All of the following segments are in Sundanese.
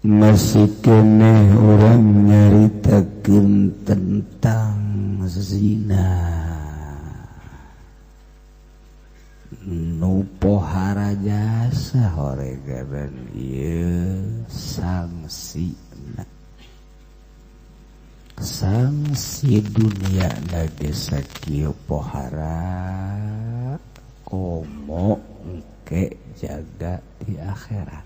masih keneh orang nyaritakeun tentang zina nu pohara jasa horegaran ieu sanksi dunia nage sakieu pohara komo engke jaga di akhirat.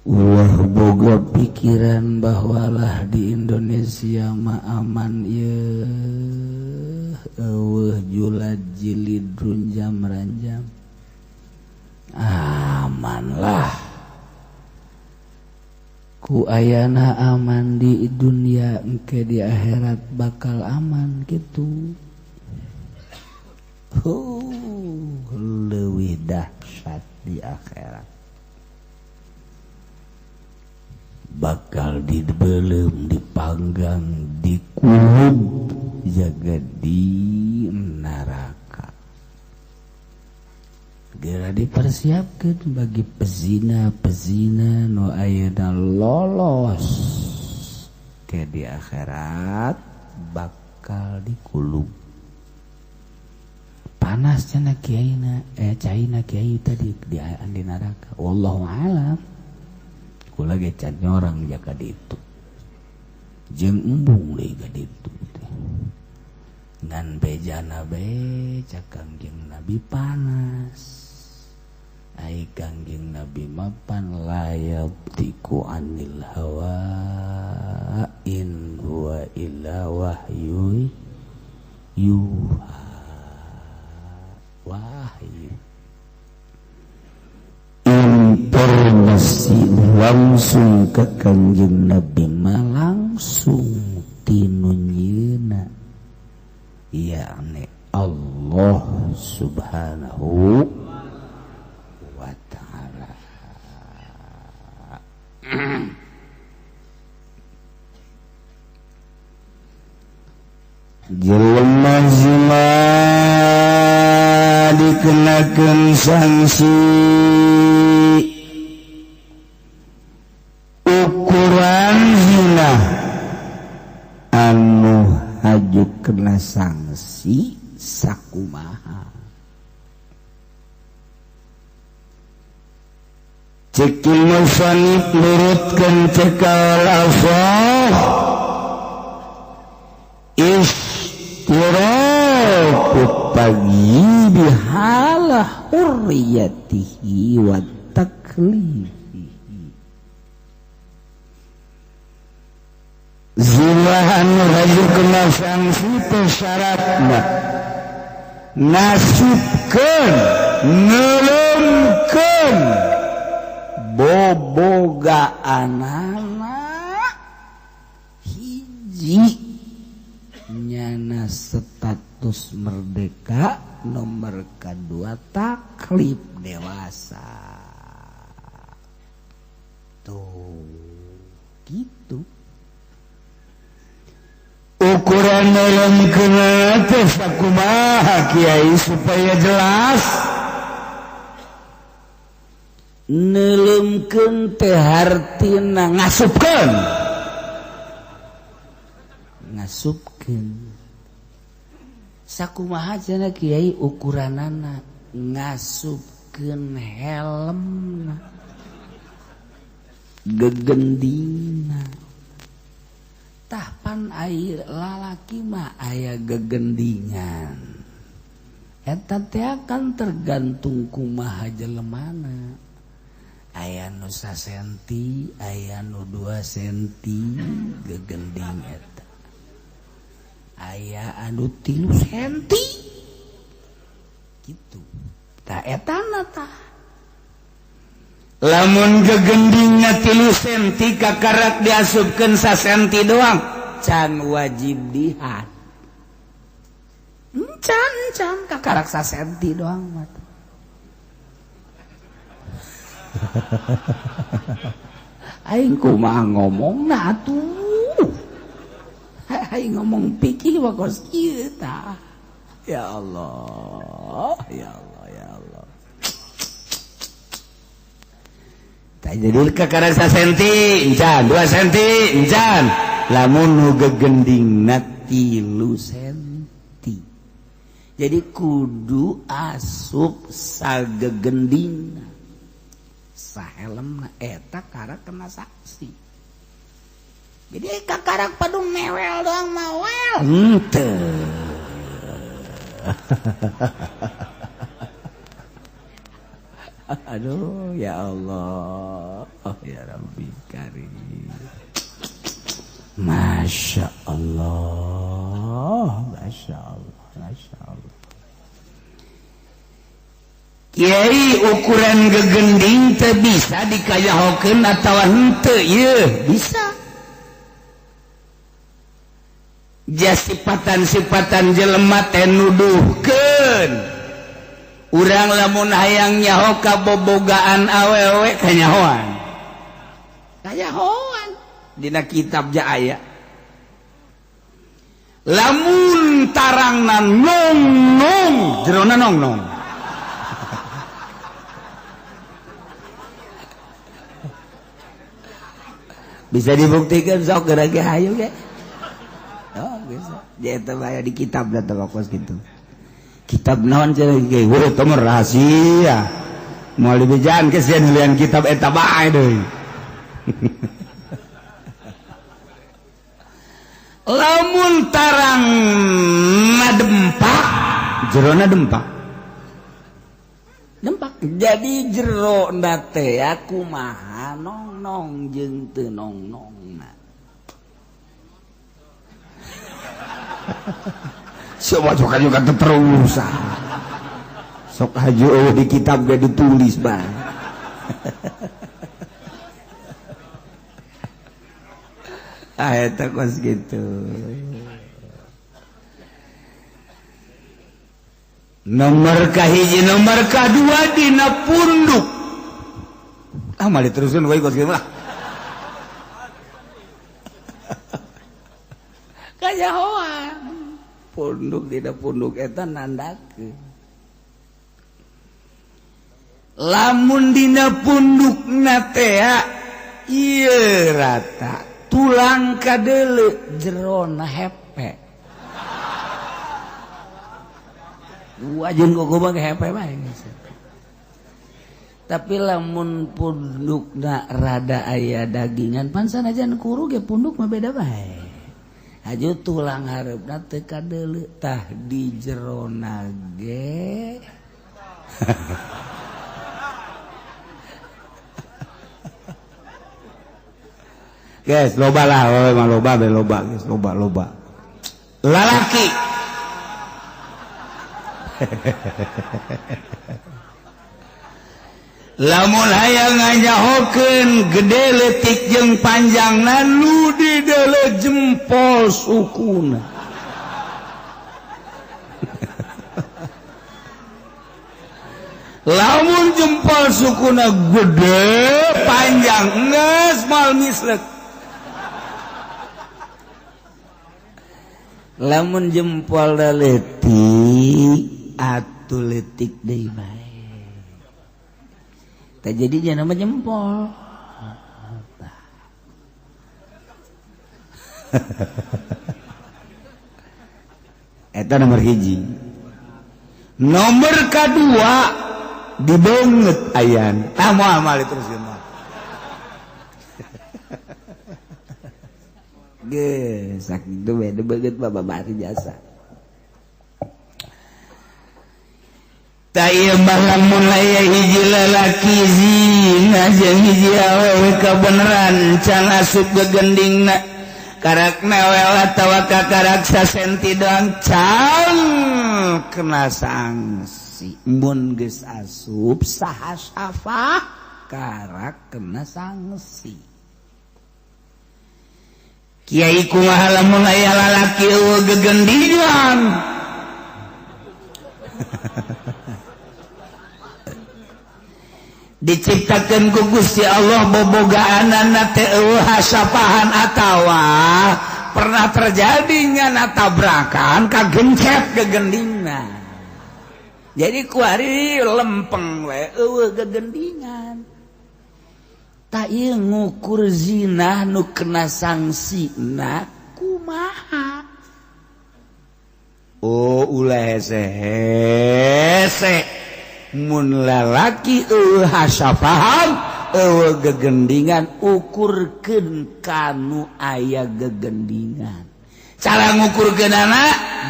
Ulah boga pikiran bahwalah di Indonesia mah aman ye eueuh julad jilid runjam ranjam aman lah ku ayana aman di dunia engke di akhirat bakal aman gitu. Leuwih dahsyat di akhirat bakal dibelem dipanggang dikulub jaga di neraka. Geura dipersiapkeun bagi pezina nu ayeuna lolos ke di akhirat bakal dikulub. Panas cenah kiaina caina kiai tadi di neraka. Wallahu a'lam. Kula ge can nyorang jaka ditu. Jeung embung deui ka ditu. Ngan bejana be cak Kangjeng Nabi panas. Ai Kangjeng Nabi mapan layab tiku anil hawa in huwa illa wahyu yuha. Wahyu informasi langsung ke Kangjeng Nabi mah langsung tinunyeuna yakni Allah subhanahu wa ta'ala. Jelema zina dikenakeun sanksi ukuran zina anu haju kena sanksi sakumaha. Cekil musannif nurutkeun cekal afah istiraqut pagi bihalah hurriyatihi wa taklifihi. Zina anu haju kena sanksi teh syaratna nasibkeun neuleukeun bobogaanana hiji nyana status merdeka, nomor kedua taklif dewasa. Tuh gitu ukuran dalam kena teh sakumaha kiai supaya jelas. Neuleukeun teh hartina ngasupkeun sakumaha cenah kiai ukuranana ngasupkeun helmna gegendingna tah pan air lalaki mah aya gegendingan eta teh akan tergantung kumaha jelemana. Aya nu 1 senti, aya nu 2 senti gegending eta. Aya anu 3 senti. Gitu. Tah etana tah. Lamun gegendingna 3 senti kakarak diasupkeun 1 senti doang, can wajib dihad. Can kakarak 1 senti doang mah. Aing kumaha ngomongna atuh. Aing ngomong pikir wakos kieu tah. Ya Allah, ya Allah, ya Allah. jadi kakarang 1 senti encan 2 senti encan lamun nu gegendingna 3 senti jadi kudu asup sagegendingna sahelmna eta karak kena saksi jadi kakarang padu mewel doang mawel henteu aduh ya Allah ya Rabbi Karim Masya Allah Masya Allah Masya Allah Kiai ukuran gegending teu bisa dikayahokeun atawa henteu ieu bisa jasipatan-sipatan jelema teh nuduhkeun urang lamun hayang nyaho kabobogaan awewe kanyahoan dina kitab ja aya lamun tarangna nong jerona nong bisa dibuktikan sok gerage hayu ge oh bisa eta aya di kitab da tokos gitu kitab naon cenah ge urut mah rahasia moal dibejaan ke sieun lian kitab eta bae deui lamun tarang dempak jerona dempak jadi jero na teh kumaha nong jeung teu nong-nongna coba juga terusan sok haju di kitab gak ditulis bang eta kos gitu nomor kahiji nomor kadua dina punduk mali terusin wae kos kieu lah kajahoan punduk dina punduk eta nandakeun lamun dina pundukna teh ieu rata tulang kadeuleu jerona hepe wajeun gogoba ge hepe bae tapi lamun pundukna rada aya dagingan pan sanajan kuru ge punduk mah beda bae aju tulang hareupna teu kadeuleu tah di jerona ge guys loba lah loba guys loba lalaki lamun hayang ngajahokeun gede leutik jeung panjangna nu di deuleu jempol sukuna lamun jempol sukuna gede panjang geus moal mislek lamun jempol da leutik atuh leutik deui bae tah jadi jangan nama jempol eta nomor hiji nomor kadua dibeungeut ayan moal teruskeun mah geus sakitu we dibeungeut bababari jasa taya lamun aya hiji lalaki zina jeung hiji awewe kabeneran can asup gegendingna karak mewel atawa kakarak sasenti doang can kena sanksi mun geus asup saha syafah karak kena sanksi kiai kumaha lamun aya lalaki eueuh gegendingan diciptakeun ku Gusti Allah bobogaanana teh eueuh hasapahan atawa pernah terjadinya tabrakan kagencet gegendingna jadi kuari lempeng we eueuh gegendingan tak ngukur zina nu kena sanksi na kumaha. Oh ulah hese mun lalaki hasafaham gegendingan ukurkeun kanu aya gegendingan. Cara ngukurkeunana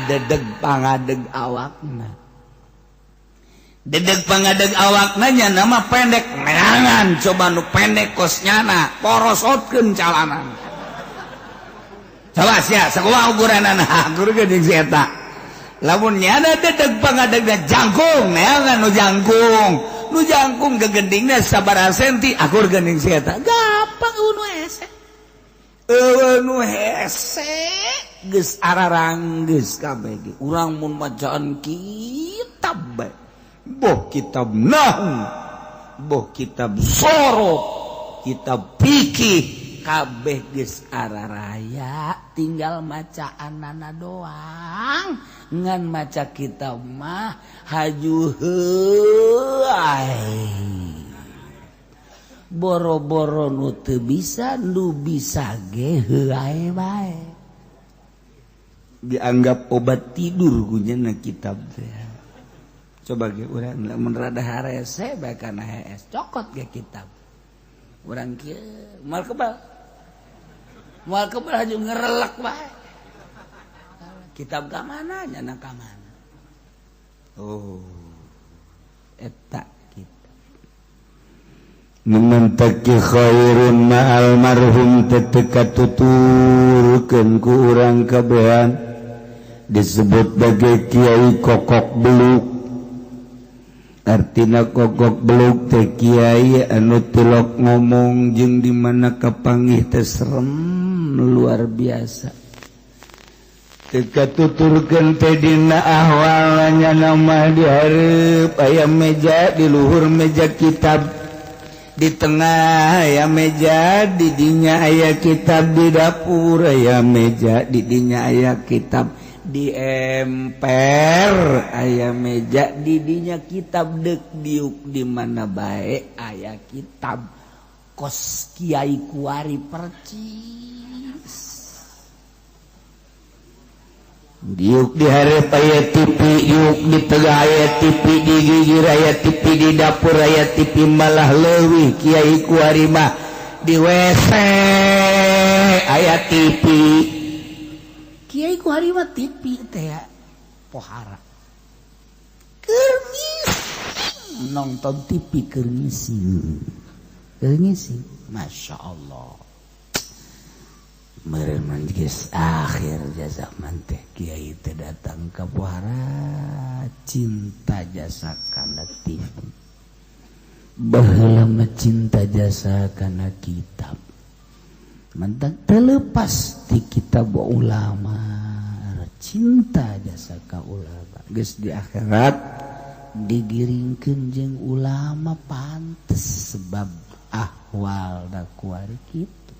dedeg pangadeg awakna. Dedeg pangadeg awakna nya nama pendek neangan coba nu pendek kosnyana porosotkeun calanan. Coba sia sakumaha ukuranana guru geuning si eta. Lamun nyana dedeg pangadegna jangkung neangan nu jangkung gegendingna sabaraha senti akur geuning si eta. Gampang nu hese. Nu hese geus araranggeus kabeh ge. Urang mun macaan kitab bae. Boh kitab nahu, boh kitab sorok, kitab fikih, kabeh geus araraya, tinggal macaanana doang. Ngan maca kitab mah haju heuai. Boro-boro nu teu bisa, nu bisa ge heuai bae. Dianggap obat tidur gunjana kitab teh. Coba ge urang lamun rada harese bae kana HS cokot ge kitab. Urang kieu moal kebal. Moal kebal haju ngerelek bae. Kitab ka mana nyana ka mana. Oh. Eta kitab. Memantaki khairun ma'al marhum teteka tuturkeun ku urang kabehan disebut bagai Kiai Kokok Beluk. Artina kokok beluk teh kiai anu tilok ngomong jeung di mana kapanggih teh serem luar biasa. Teu katuturkeun teh dina ahwalnya nama di hareup aya meja di luhur meja kitab, di tengah aya meja di dinya aya kitab, di dapur aya meja di dinya aya kitab. Di emper aya meja di dinya kitab deuk diuk di mana bae aya kitab kos Kiai Kuari percis diuk di hareup aya tipi yuk di tengah aya tipi di gigir aya tipi di dapur aya tipi malah leuwih Kiai Kuari mah di WC aya tipi. Kiai Kuari mah tipi teh pohara. Keur ngisi nonton tipi keur ngisi. Masya Allah. Meureun mah geus akhir zaman teh kiai teh datang ka pohara cinta jasa kana tipi. Baheula mah cinta jasa kana kitab. Mantak terlepas di kitab ulama cinta jasa ka ulama geus di akhirat digiringkeun jeung ulama pantes sebab ahwal da kuari kitu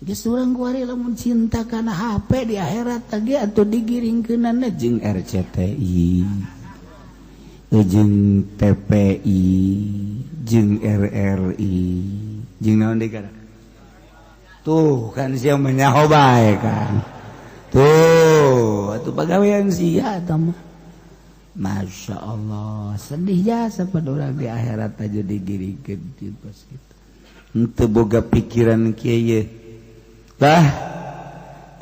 geus urang kuari lamun cinta kana HP di akhirat teh atuh digiringkeunana jeung RCTI jeung TPI jeung RRI jeung naon deui kana. Tuh kan sia menyaho bae kan. Tuh, atuh pagawean sia eta mah. Masya Allah, sedih jasa pada urang di akhirat aja digirikeun di pas kitu. Henteu boga pikiran kieu ye. Tah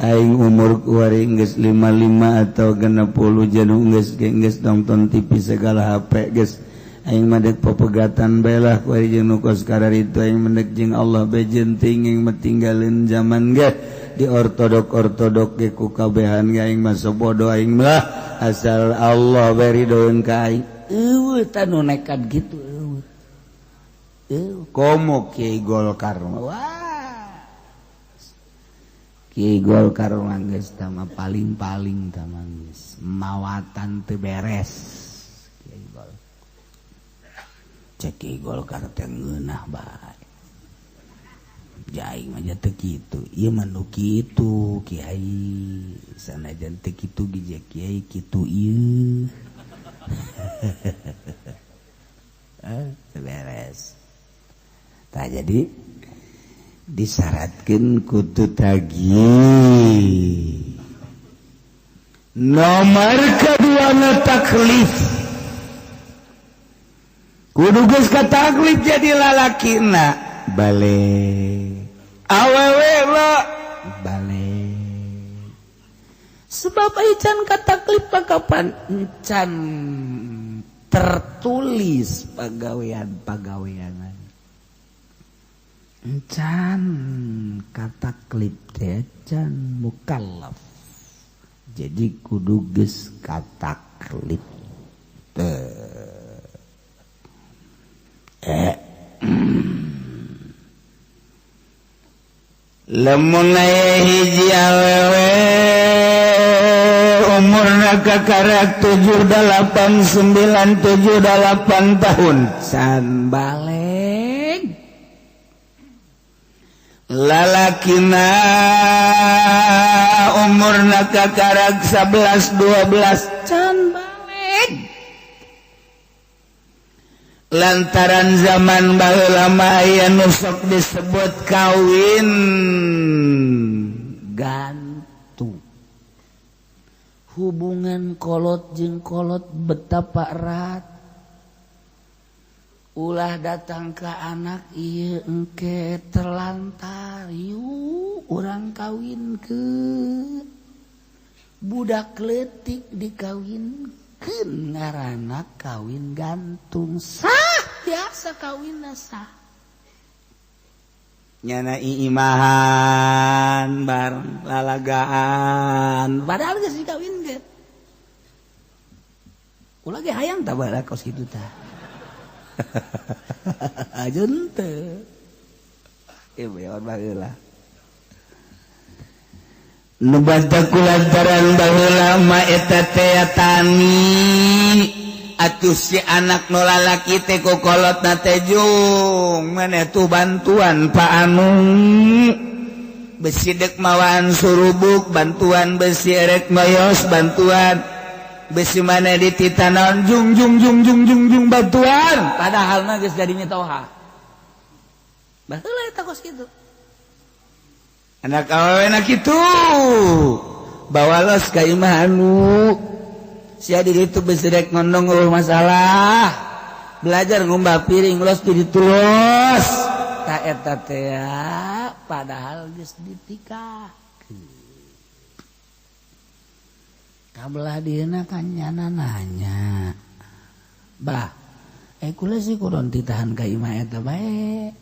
aing umur kuari geus 55 atau 60 janu geus nonton TV segala HP geus. Aing madeg papegatan bae lah ku ari jeung nu kos kararitu aing mendek jeung Allah bae jenting aing mah tinggalin zaman ge di ortodok ge ku kabehan ge aing mah bodoh aing mah asal Allah bae ridoeun ka aing. Eueuh tanu nekat kitu eueuh. Komo Kiai Golkar mah wah. Kiai Golkar mah geus tah mah paling-paling tah mah geus mawatan teu beres. Cek Golkar teh ngeunah bae. Jaing mah teu kitu. Ieu mah nu kitu Kiai. Sanajan teu kitu ge Kiai kitu ieu. Beres. Tah jadi disyaratkan kudu tagih. Nomor kedua taklif. Kudu geus kataklif jadi lalakina balik. Awewe lo balik. Sebab aican kataklif kapan encan tertulis pagawean-pagaweanan. Encan kataklif teh can mukallaf. Jadi kudu geus kataklif. Lamun aya hiji awewe umurna kakarak 78 tahun san balik lalakina umurna kakarak 11-12 can balik lantaran zaman baheula mah aya nu sok disebut kawin gantung. Hubungan kolot jeung kolot betapa erat. Ulah datang ke anak ieu engke terlantar, yuk urang kawinkeun. Budak leutik dikawinkeun ngaranna kawin gantung. Sah biasa kawinna sah. Nyana iimahan bareng lalagaan padahal geus dikawinkeun. Ulah ge hayang tah bae kos kitu tah. Ajeun teu. Beon baheula. Nu bantah kulantaran baheula mah eta teh tani. Atuh si anak nu lalaki teh ku kolotna teh jung maneh tuh bantuan Pak Anung besi dek mawaan surubuk bantuan besi erek mayos bantuan besi maneh dititanon jung bantuan padahal mah geus jadi mitoha baheula eta kos kitu anak awewena kitu bawalos ka imah anu sia di ditu besirek ngondong masalah belajar ngumbah piring los di ditulos ta eta teh padahal geus ditikahkeun kabelah dieuna kan nyana nanya bah kula sih kudu ditahan ka imah eta bae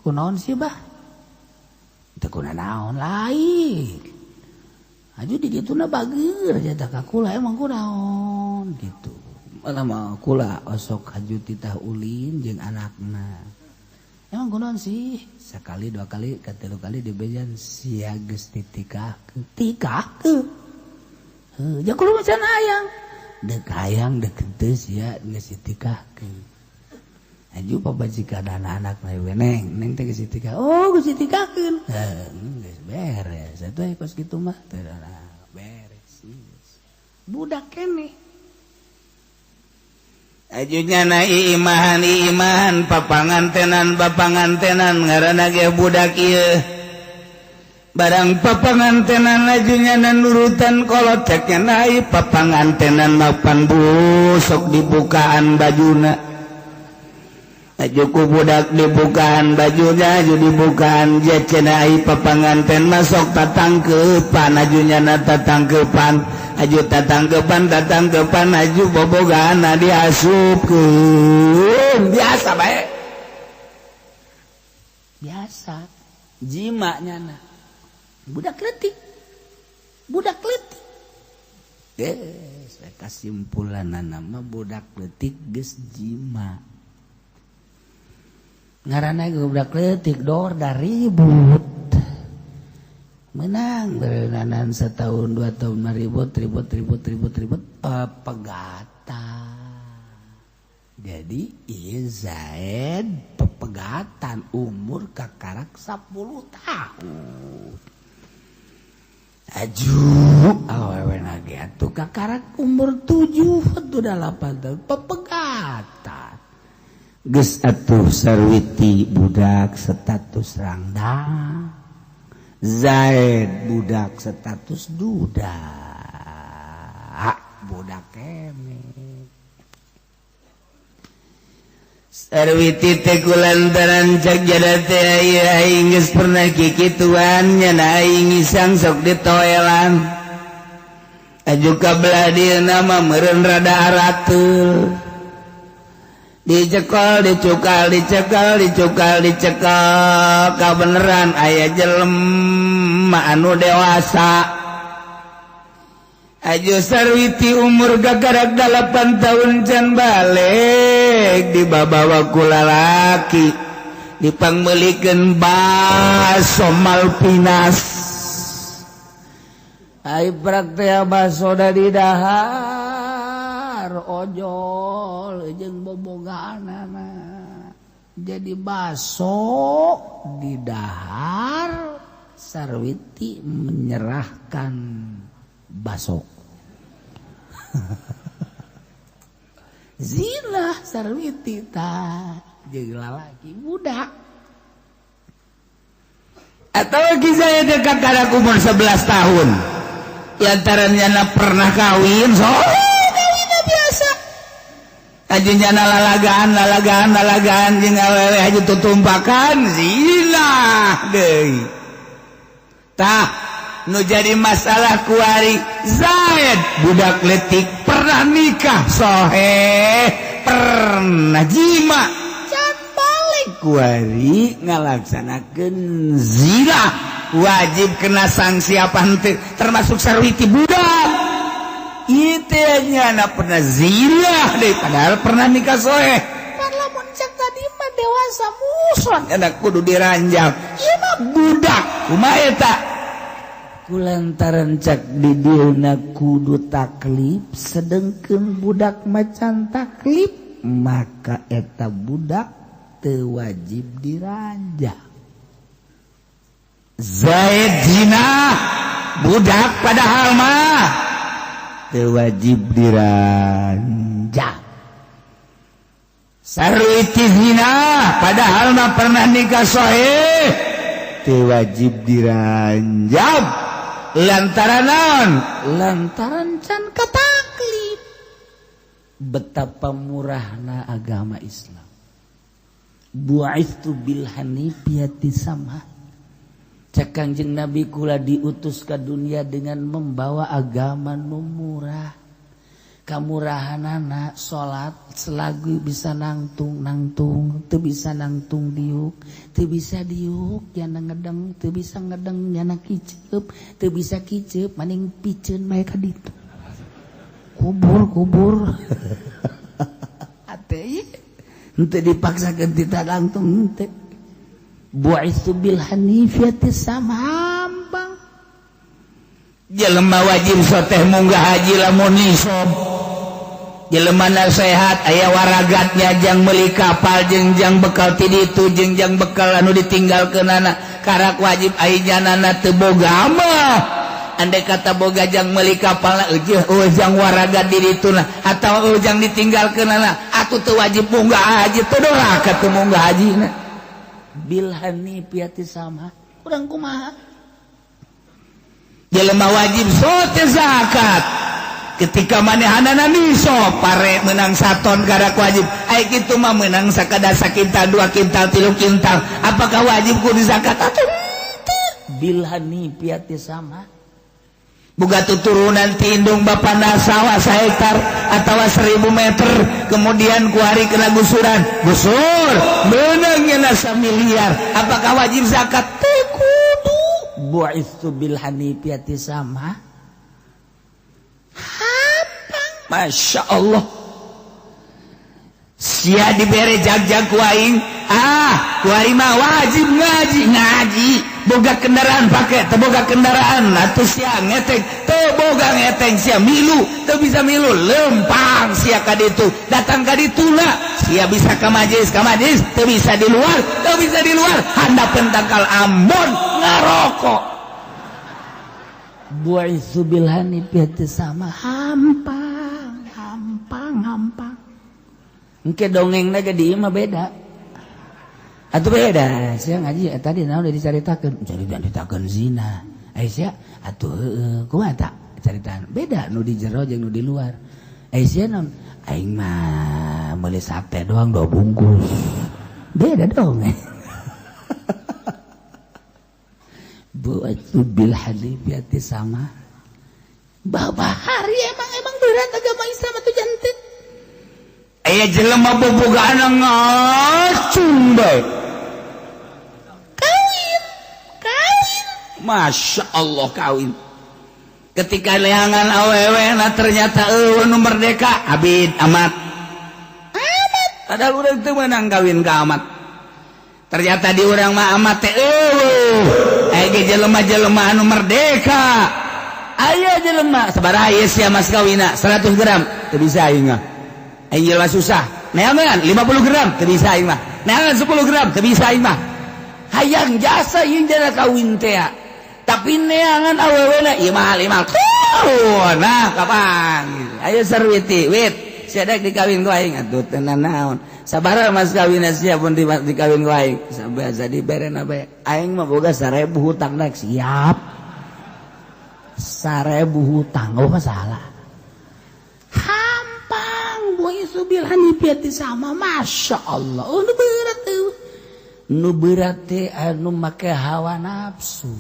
kunaon sih bah teu kunaon lain aju di dituna bageur jatah ka kula emang kunaon gitu. Malah mah kula osok haju titah ulin jeung anakna. Emang kunaon sih? Sakali 2 kali ka 3 kali dibejan sia geus ditikahkeun. Tikahkeun. Heuh, jeung kula macan hayang. Deuk hayang deuk teu sia geus ditikahkeun. Aju pabajika anak na we neng teh geus ditikah. Oh, geus ditikahkeun. Geus beres. Atuh kos kitu mah teu beres. Budak keneh. Aju nyana iimahan papangantenan ngaranna ge budak ieu. Barang papangantenan aju nyana nurutan kolot cek nyana papangantenan mapan busok dibukaan bajuna. Ajuku budak dibukaan bajunya, aju dibukaan jecenai papanganten masuk tatangkepan, ajunya na tatangkepan, aju tatangkepan, aju bobogana diasupkeun biasa bae, biasa, jimaknya na, budak letik, kesimpulan nama budak letik geus jima. Ngaranna budak leutik dor dari ribut menang berenang setahun 2 tahun ribut pepegatan jadi ieu Zaid pepegatan umur kakarak 10 tahun aju awewena ge atuh kakarak umur 7 atau 8 tahun pepegatan geus atuh Sarwiti budak status rangda, Zaid budak status duda, budak keme. Sarwiti teh kulantaran cak jada teh aing geus pernah kikituan nyana aing isang sok ditoelan. Aju ka belah dieuna mah meureun rada aratul. Dicekal, dicukal, kabeneran aya jelema anu dewasa. Aju Sarwiti umur gagarak 8 tahun can balik dibawa ku lalaki dipangmeulikeun baso Malpinas. Ai praktek baso da di dahar ojol jeung bobogaanana jadi baso di dahar. Sarwiti menyerahkan baso. Zina Sarwiti tah jeung lalaki budak. Atau kisah dekat kadak umur 11 tahun. Lantarannya pernah kawin, so kawinnya biasa. Ajunya lalagaan jeung awewe aju tutumpakan zina deui. Tah nu jadi masalah kuari Zaid budak letik pernah nikah soheh pernah jima can balik kuari ngalaksanakeun zina wajib kena sanksi apa henteu termasuk Sarwiti budak ieu nya pernah zina deui padahal pernah nikah soheh lamun cek tadi mah dewasa muslan anak kudu diranjang ieu mah budak kumaha eta kulantaran cak di dieuna kudu taklif sedengkeun budak macan taklif maka eta budak teu wajib diranjang. Zaid zina budak padahal mah teu wajib diranjang. Sarwiti zina padahal mah pernah nikah sahih teu wajib diranjang. Lantaran naon? Lantaran can kataklif. Betapa murahna agama Islam. Bu'itsu bil hanifiyati samah. Cak Kangjeng Nabi kula diutus ke dunia dengan membawa agama nu murah. Kamurahanana salat selagu bisa nangtung teu bisa nangtung diuk teu bisa diuk yana ngedeng teu bisa ngedeng yana kiceup teu bisa kiceup maning piceun bae ka ditu kubur ate henteu dipaksakeun tita nangtung henteu bu'itsu bil hanifiyati samampang jelema wajib soteh munggah haji lamun nisab jelema sehat aya waragatnya jang meuli kapal jeung jang bekal ti ditu jeung jang bekal anu ditinggalkeunana karak wajib ayeunana teu boga mah andai kata boga jang meuli kapalna eujeuh jang waragat di dituna atawa jang ditinggalkeunana atuh teu wajib munggah haji teu doraka teu munggah hajina bil hanifiyati sama urang kumaha jelema wajib sote zakat ketika manehanana nisab pare menang 1 ton karak wajib ai kitu mah menang sakada sakintal 2 kintal 3 kintal apakah wajib kudu zakat atuh bil hanifiyati sama boga tuturunan ti indung bapana sawah 1 hektar atawa 1000 meter kemudian ku hari kena gusuran gusur meunang nya 1 miliar apakah wajib zakat teu kudu bu'itsu bil hanifiyati sama. Masya Allah sia dibere jag-jag ku aing ku aing mah wajib ngaji boga kendaraan pake teu boga kendaraan atuh sia ngeteng teu boga ngeteng sia milu teu bisa milu lempang sia ka ditu datang ka dituna sia bisa ka majelis teu bisa di luar handapeun tangkal Ambon ngarokok bu'itsu bil hanifiyati sama hampang engke dongengna ge di ieu mah beda. Atuh beda, sia ngaji tadi naon dicaritakeun, caritakeun zina. Sia atuh heueuh, kumaha eta caritaan? Beda nu di jero jeung nu di luar. Sia naon? Aing mah meuli sate doang 2 bungkus. Beda dong. Bu'atu bil hanifiyati sama. Babahari emang berat agama Islam atuh janten. Aya jelema bobogaan ngacung bae. Masya Allah kawin. Ketika leangan awewe na ternyata nu merdeka abid amat. Padahal urang teu meunang kawin ka amat. Ternyata di urang mah amat teh ge jelema-jelema anu merdeka. Aya jelema sabaraha ieu sia mas kawina 100 gram teu bisa aing mah. Aing jelema susah. Neangan 50 gram teu bisa aing mah. Neangan 10 gram teu bisa aing mah. Hayang jasa ieu jana kawin teh. Tapi neangan awewena ieu mahal. Nah, kapan? Ayo sarwiti, wit. Siadak dikawin ku aing atuh teu naon. Sabaraha mas kawin sia pun dikawin ku aing. Sabasa diberena bae. Aing mah boga 1000 hutang dak siap. 1000 hutang oh masalah. Hampang boy subil hanifiyati sama Masya Allah. Oh nu berat tuh. Nu berat teh anu make hawa nafsu.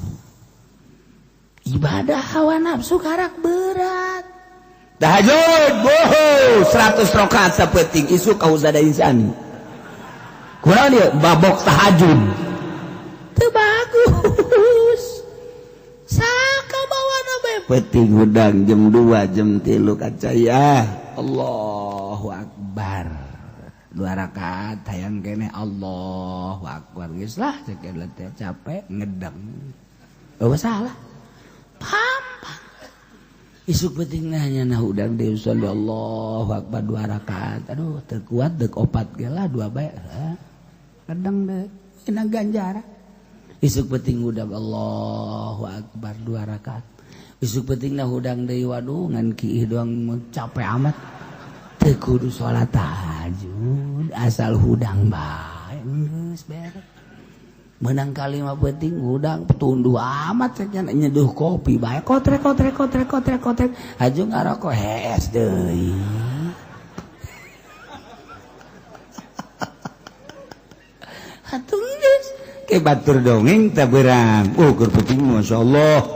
Ibadah hawa nafsu karak berat. Tahajud boho 100 rakaat sapeting isuk kauzada insani. Kunaon dia babok tahajud. Teu bagus. Saka bawana bae peuting hudang jam 2 jam 3 kacaya. Allahu akbar. 2 rakaat hayang keneh Allahu akbar geus lah cek teh capek ngedeng. Oh salah. Pampang isuk penting nanya nah udang deui sholli Allahu akbar 2 rakaat aduh teu kuat deuk opat ge lah 2 bae kadang deuk ina ganjaran isuk penting udang Allahu akbar 2 rakaat isuk penting nah udang deui waduh ngan kieu doang capek amat teu kudu salat tahajud asal hudang bae geus beres. Menang kali mah penting udang tunduh amat cenah nyeduh kopi bae kotrek aju ngarokok hees deui. Atuh geus ke batur dongeng teh beurang. Oh keur penting masyaallah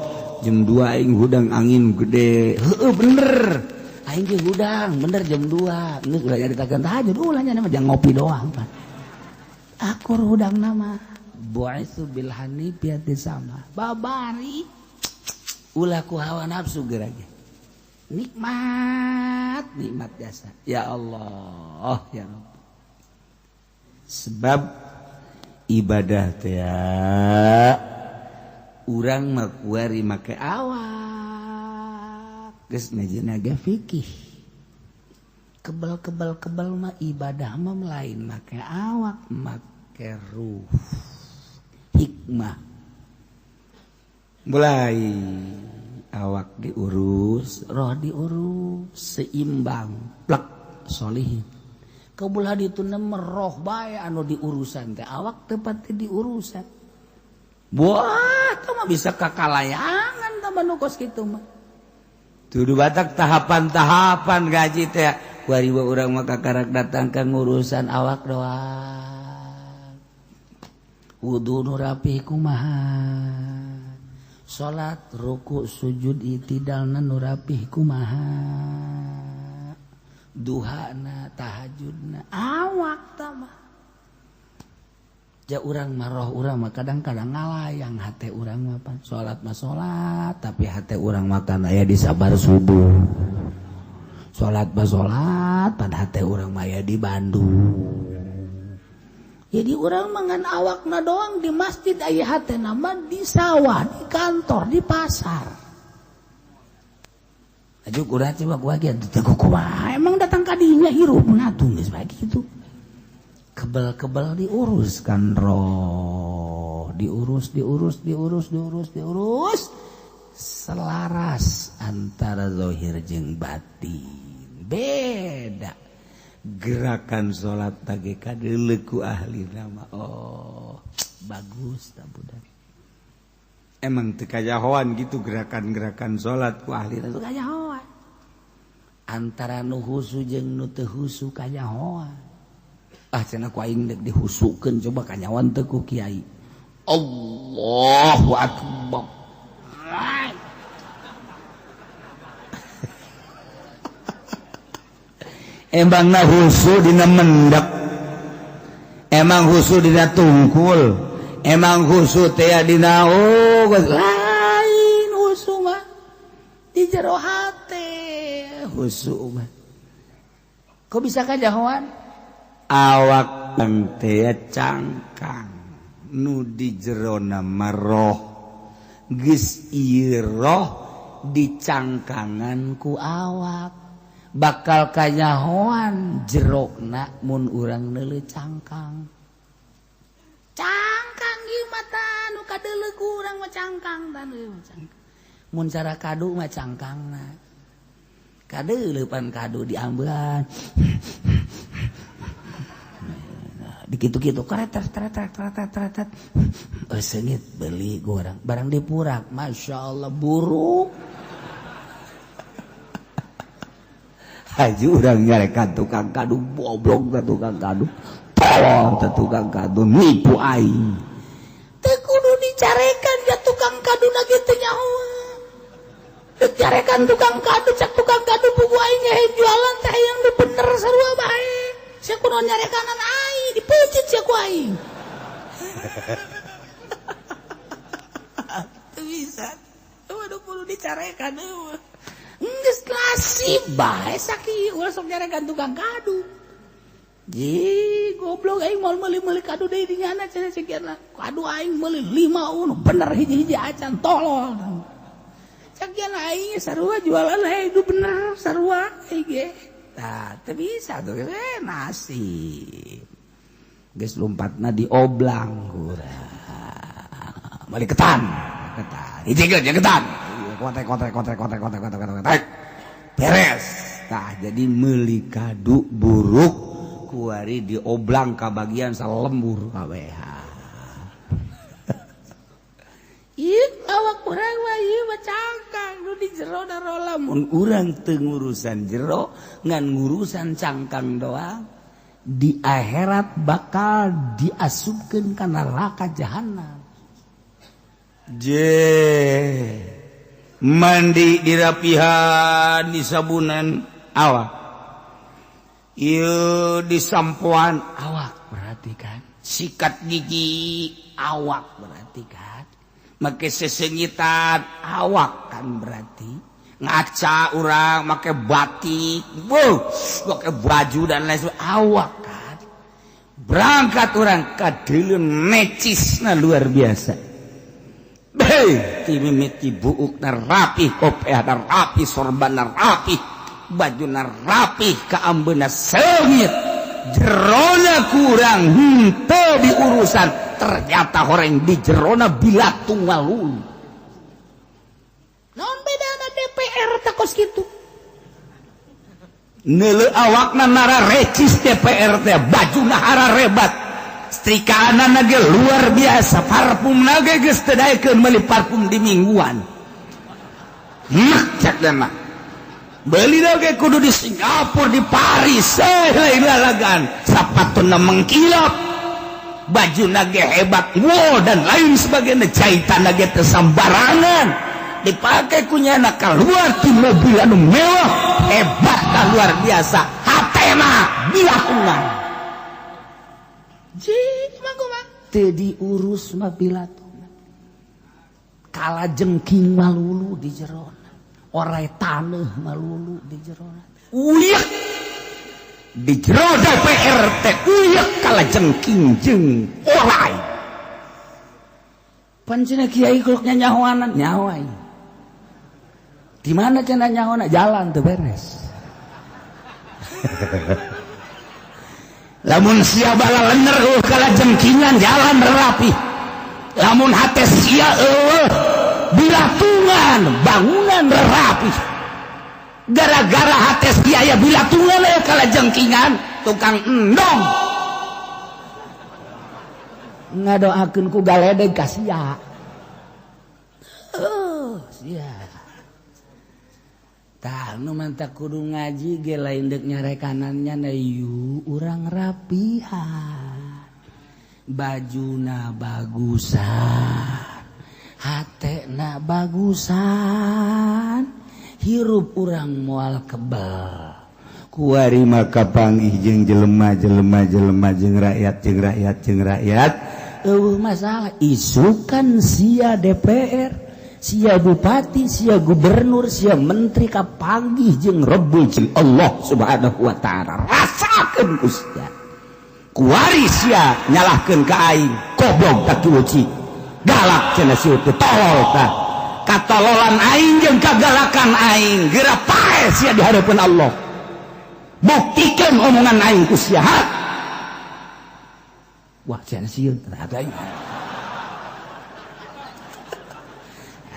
jam 2 aing hudang angin gede. Heueuh bener. Aing ge hudang bener jam 2. Geus ulah nyaritakeun tahajud ulah nya mah jang ngopi doang. Akur hudang nama bu'itsu bil hanifiyati sama babari ulah ku hawa nafsu gerage nikmat jasa ya Allah ya Rabb sebab ibadah teh urang mah kuari make awak geus ngajina ge fikih kebal mah ibadah mah lain make awak make ruh hikmah mulai awak diurus roh diurus seimbang plek solihin kaulah dituna meroh bae anu diurusan teh awak tepat diurusan buah teh mah bisa kakalayangan tah nu kos kitu mah tudu batak tahapan-tahapan gaji teh kuariwa urang mah kakarak datang ka ngurusan awak doang wudu nu rapih kumaha salat ruku sujud itidalna nu rapih kumaha duhana tahajudna awak tah mah ja urang mah roh urang mah kadang-kadang ngalayang hate urang mah pan salat mah salat tapi hate urang mah kan aya di sabar subuh salat mah salat pan hate urang mah aya di Bandung. Jadi orang mangan awakna doang di masjid aya hatena mah di sawah, di kantor, di pasar. Aju kurang coba gua ge teu kumaha emang datang ka dinya hirupna tuh geus bae kitu. Kebel-kebel diuruskan roh, diurus selaras antara zahir jeung batin. Beda. gerakan salat tage kadeuleuk ku ahli nama. Oh bagus tak budak. Emang teu kajahoan gitu gerakan-gerakan salat ku ahli teu kajahoan. Antara nu husu jeung nu teu husu kajahoan. Cenah ku aing deuk dihusukeun coba kanyawan teu ku kiai. Allahu akbar. Emang na husu dina mendak, emang husu dina tungkul, emang husu teh dina lain husu mah di jero hate husu mah. Kok bisa kajahoan? Awak teh cangkang nu di jerona maroh geus ieu roh dicangkangan ku awak. Bakal kanyahoan jerokna mun urang neuleuh cangkang. Cangkang ieu mata nu kadeuleuk urang mah cangkang tan ieu mah cangkang. Mun cara kadu mah cangkangna. Kadeuleuk pan kadu diambean. Dikitu-kitu kretet. Seungit beli gorang. Barang dipurak, masyaallah buruk. Haji urang nyarekan tukang kadu boblok ka tukang kadu. Tolong ka tukang kadu nipu aing. Teu kudu dicarekan ya tukang kadu na kitu nyaho. Dicarekan tukang kadu cak tukang kadu buku aing nyahe jualan teh yang bener sarua bae. Sia kudu nyarekanan aing dipeucit sia ku aing. Teu bisa. Waduh kudu dicarekan eueuh. Geus lasib bae sakieu ulah sok nyarekan tukang kadu. Ji goblok aing moal meuli-meuli kadu deui di nyana cenah sakieuna. Kadu aing meuli 5 bener hiji-hiji acan tolol. Sakieuna aing sarua jualan aing itu bener sarua ge. Tah teu bisa tuh nasib. Geus lompatna di oblang urang. Balik ketan. Hiji ge ketan. Kontek beres. Nah jadi meuli kadu buruk kuari dioblang ka bagian salembur KWH. Ieu awak urang mah ieu mah cangkang nu di jero da rola mun urang teu ngurusan jero ngan ngurusan cangkang doang di akhirat bakal diasupkeun ka neraka jahanam. Mandi dirapihan disabunan awak ieu disampoan awak berarti kan sikat gigi awak berarti kan make sesengitan awak kan berarti ngaca urang make batik make baju dan lain sebagainya awak kan berangkat urang kadeuleun necisna luar biasa. Timimiti buukna rapih, kopiahna rapih, sorbanna rapih, bajuna rapih, kaambeuna seungit, jerona kurang henteu diurusan, ternyata horeng di jerona bilatung walulu. Naon bedana DPR takos kitu? Neuleuh awakna nara recis DPR teh, bajuna hara rebat. Setrikaanana ge luar biasa, parfumna ge geus teu daekeun meuli parfum di mingguan. Cak dana. Beuli ge kudu di Singapura, di Paris, lalagan. Sapatuna mengkilap. Bajuna ge hebat, wow dan lain sebagainya. Jahitanna ge teu sambarangan. Dipake ku nyana kaluar ti mobil anu mewah, hebat luar biasa. Hatena bilatungan. Teu diurus mah bilatuna. Kala jengking malulu di jerona. Orai taneuh malulu di jerona. Uyek di jero DPR teh uyek kala jengking jeung orai. Pan cenah kiai kuluk nyahoanan nyawai. Di mana cenah nyahoana jalan teu beres. Lamun sia bala lener kala jengkingan jalan rapi. Lamun hate sia bilatungan bangunan rapi. Gara-gara hate sia aya bilatungan kala jengkingan tukang endong ngadoakeun ku galedeg ka sia sia tah nu mantap kudu ngaji ge lain deuk nyarekanannya na yu urang rapihan bajuna bagusan hatena bagusan hirup urang moal kebal kuari maka panggih jeung jelema jeung rakyat masalah isukan sia DPR sia bupati sia gubernur sia menteri kapanggih jeung Rabbul Allah subhanahu wa ta'ala rasakeun kusya kuari sia nyalahkeun ka aing goblok tak kieuci galak cenah sieu teh tolol tah katololan aing jeung kagalakan aing geura pae sia di hadapan Allah buktikeun omongan aing ku sia wah cenah sieu tah aing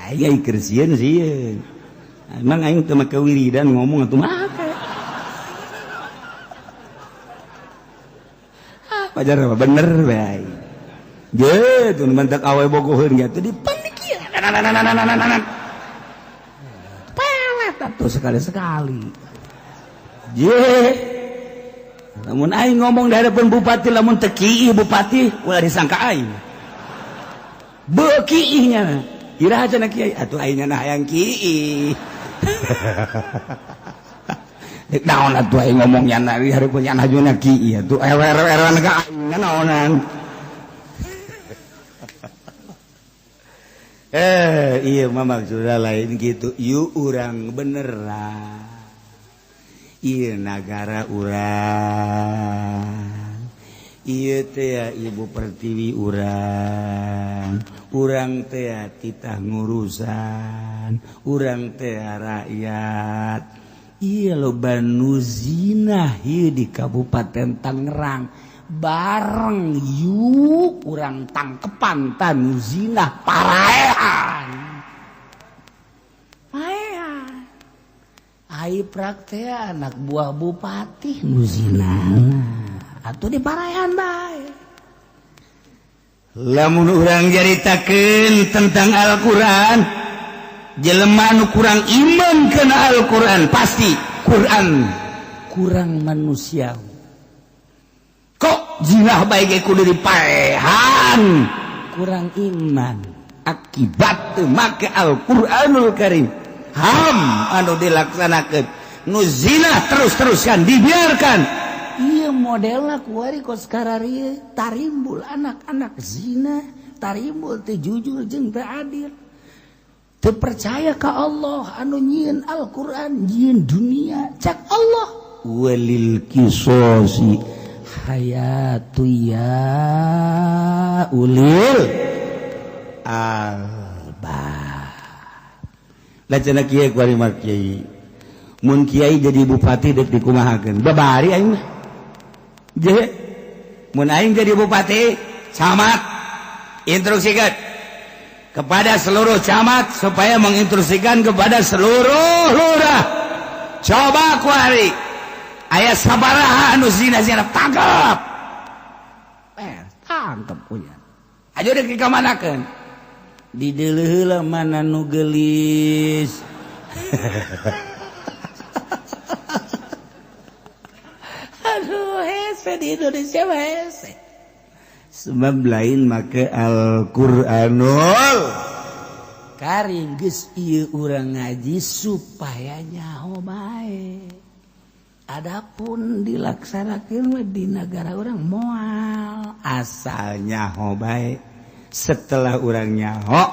aing keur sieun sieun emang aing teu make wiridan ngomong atuh make pajar bener bae ye tuh mantak awe bogoheun ge teh dipanikieu pelet atuh sekali-sekali ye lamun aing ngomong di hadapan bupati lamun teu kieu bupati ulah disangka aing beukiihnya iraha cenah kiai atuh aing na hayang kieu dek naon atuh aing ngomongnya na di hadapan nya najuna kieu atuh ewer-eweran ka aing naonan iya mah maksudna lain gitu yuk urang beneran iya nagara urang iya teh ibu pertiwi urang teh titah ngurusan urang teh rakyat iya loba nu zina ieu di Kabupaten Tangerang bareng yuk urang tangkepan tanu zina paraean ai praktek anak buah bupati nu zina atuh di paraean bae lamun urang jaritakeun tentang Al-Qur'an jelema nu kurang iman kana Al-Qur'an pasti Qur'an kurang manusiawi kok zinah baik kudu dipaehan kurang iman akibat teu make Al-Qur'anul Karim ham anu dilaksanakeun nu zinah terus-teruskan dibiarkan ieu modelna kuari kos kararieu tarimbul anak-anak zina tarimbul teu jujur jeung teu adil teu percaya ka Allah anu nyieun Al-Qur'an nyieun dunia cak Allah walil qisasi hayatu ya ulil albab lah cenah kieu kuari mah kiai mun kiai jadi bupati dek dikumahakeun babari aing mah je mun aing jadi bupati camat instruksikan kepada seluruh camat supaya menginstruksikan kepada seluruh lurah coba kuari aya sabaraha anu zina-zina tangkap tangkap punya aja dek dikamanakeun di deuleuh heula mana nu geulis aduh hese di Indonesia mah hese sebab lain make Al-Qur'anul Karim geus ieu urang ngaji supaya nyaho bae adapun dilaksanakeun di negara orang moal asalnya ho bae setelah urang nyaho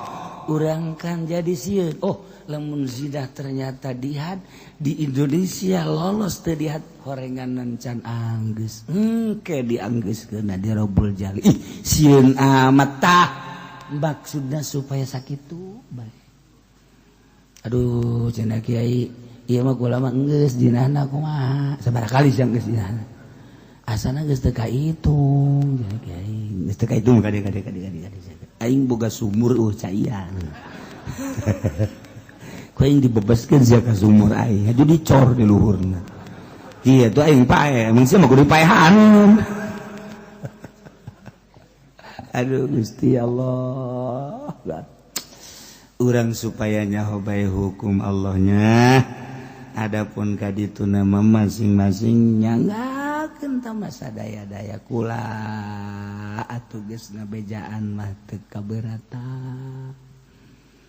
urang kan jadi sieun oh lamun zina ternyata dihad di Indonesia lolos teu dihad horenganan can anggeus engke dianggeuskeun di Rabbul Jalil ih sieun amat tah maksudna supaya sakitu bae aduh cenah kiai iya mah kula mah geus dinana kumaha sabarakali siang geus dinana asana geus teu kaitung kiai geus teu kaitung kade aing boga sumur caian ku aing dibebaskeun sia ka sumur aing aju dicor di luhurna iya tuh aing pae emang sih mah kudu paehan. Aduh Gusti Allah, urang supaya nyaho bae hukum Allahnya. Adapun kaditu nama masing-masing nyanggakeun tama sadaya-daya kula atuh geus ngabejaan mah teu kaberatan.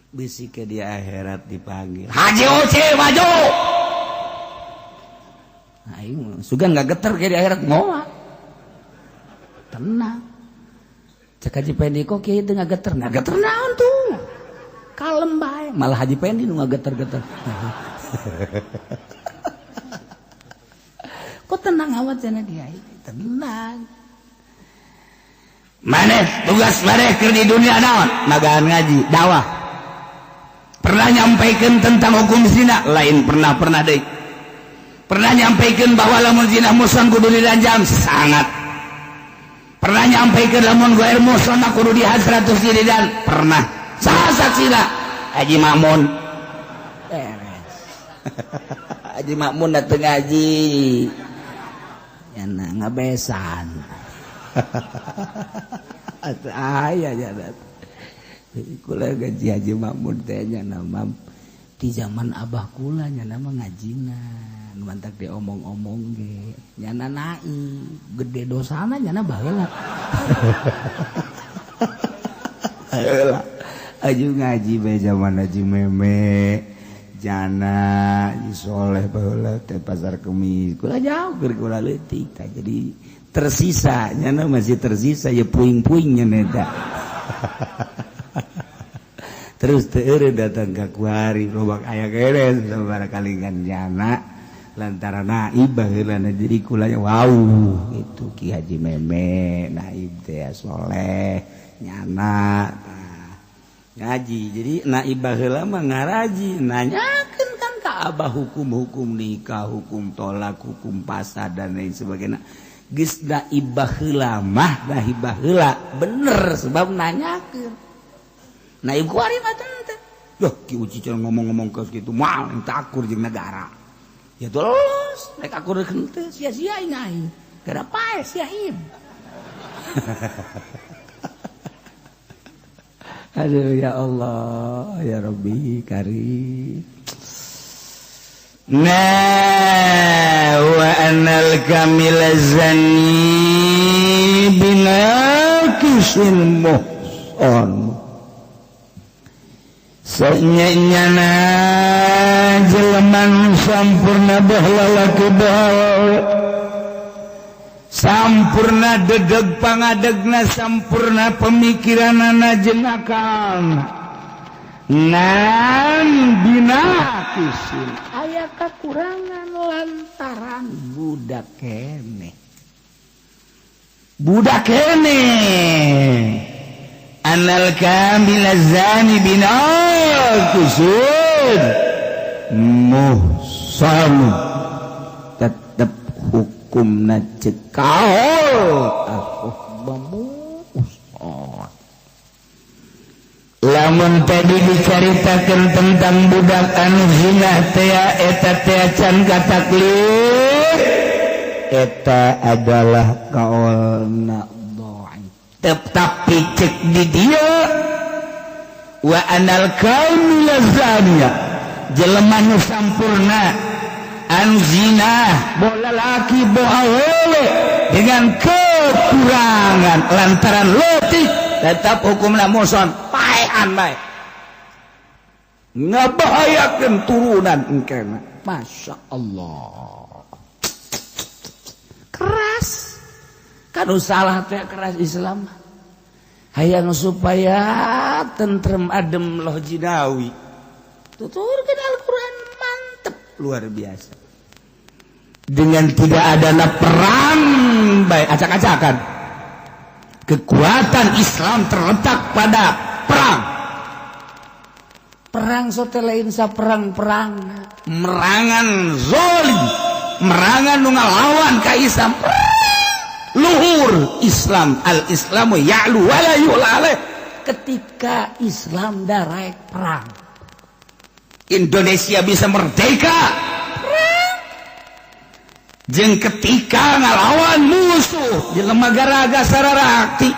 Bisi ke di akhirat dipanggil Haji Uci maju. Aing sugan enggak geter ke di akhirat moal. Tenang. Cek Haji Pendi kok kieu teu ngageter. Ngageter naon tuh? Kalem bae. Malah Haji Pendi nu ngageter-geter. Kok tenang awat cenah dia? Tenang. Maneh tugas maneh keur di dunia naon? Magaan ngaji, dakwah. Pernah nyampaikeun tentang hukum zina? Lain pernah deui. Pernah nyampaikeun bahwa lamun zina muson kudu diranjam? Sangat. Pernah nyampaikeun lamun goer muson kudu dihad 100 diridan? Pernah. Saha saksina? Haji Makmun. Beres. Haji Makmun dateng ngaji. Yana ngabesan. Aya jadat. Kula gaji Haji Makmun teh nya nama di zaman abah kula nya nama ngajina. Nu mantak diomong-omong ge. Nyana nai, gede dosana nyana baheula. Ayolah. Aju ngaji bae zaman Haji Meme. Jana Haji Soleh baheula teh pasar Kemis. Kula jauh keur kula leutik tah jadi tersisa nyana masih tersisa ya puing-puingnya eta. Terus teu eureun datang ka kuari lobak aya keres sabaraha kalingan jana. Lantaran naib baheulana jadi kulanya wow itu Ki Haji Meme naib teh soleh nyana ngaji jadi naib baheula mah ngaraji nanyakeun kan ka abah hukum-hukum nikah hukum tolak hukum pasad dan lain sebagainya geus naib baheula mah naib baheula bener sebab nanyakeun naib kuari mah teu yah Ki Uci cenah ngomong-ngomong keus kitu moal enta akur jeung negara. Ya terus, mereka aku rekente sia-sia ingai. Gara pae siaim. Aduh ya Allah, ya Rabbi karim. Nah, wa anal kamil zanni binakisil muhson. Sanyana jelema sampurna bahlalaki bahawa sampurna dedeg pangadegna sampurna pemikiranana jeung akalna nan binakisin aya kakurangan lantaran budak keneh anal kamil zani binakisin muhsan tetap hukumna cekal aku bamuhsan lamun tadi dicaritakeun tentang budak anu zina teh eta teh can kataklif eta adalah kaulna dhaif tapi cek di dia wa anal kamil zaniya jelema nu sampurna anu zina bola laki boha wewe dengan kekurangan lantaran letih tetap hukumna muhsan paean bae ngabahayakeun turunan engkena masya Allah keras kan salah teh keras Islam hayang supaya tentrem adem loh jinawi tuturkan Al-Quran mantep luar biasa dengan tidak adanya perang baik acak-acakan kekuatan Islam terletak pada perang sote lain sa perang merangan zolim merangan nu ngalawan ka Islam luhur Islam al-Islamu ya'lu wa la yu'la alaih ketika Islam darek perang Indonesia bisa merdeka jeung ketika ngalawan musuh jelema garaga sararakti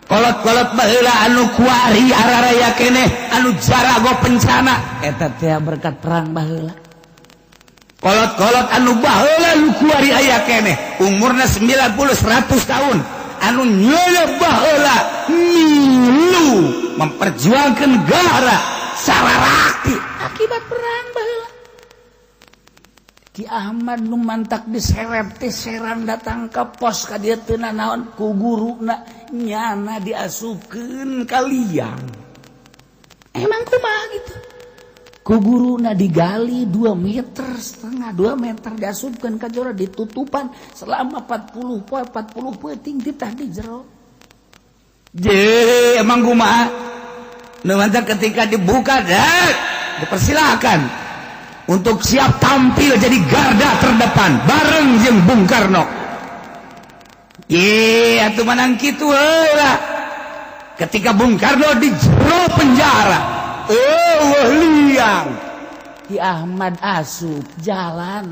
kolot-kolot baheula anu kuari araraya keneh anu jarago pencana eta teh berkat perang baheula kolot-kolot anu baheula nu kuari aya keneh umurna 90 100 tahun anu nyeuleuh baheula milu memperjuangkeun negara sararakti akibat perang baheula Ki Ahmad nu mantak diseret teh seran datang ka pos ka dieu teu naon ku guruna nyana diasupkeun ka liang. Emang kumaha gitu? Ku guruna digali 2,5 meter 2 meter diasupkeun ka jero ditutupan selama 40 peuting titah di jero. Je emang kumaha? Nu mantak ketika dibuka dak dipersilakan untuk siap tampil jadi garda terdepan bareng jeung Bung Karno. Atuh manang kitu heula. Ketika Bung Karno di jero penjara, liang. Ki Ahmad asup jalan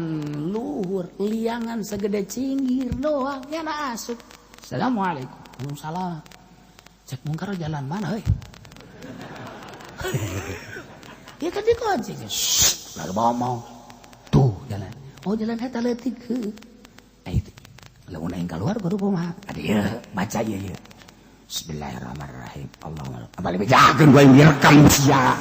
luhur, liangan segede cinggir doang nyana asup. Assalamualaikum. Waalaikumsalam. Cek Bung Karno jalan mana heuy? Ya kan dikunci. Lalu mau tuh jalan. Oh jalan eta leutik heuh. Itu. Lamun aing keluar baru kumaha? Adieu baca ieu ieu. Bismillahirrahmanirrahim. Allahumma abali bejakeun gua direkam sia.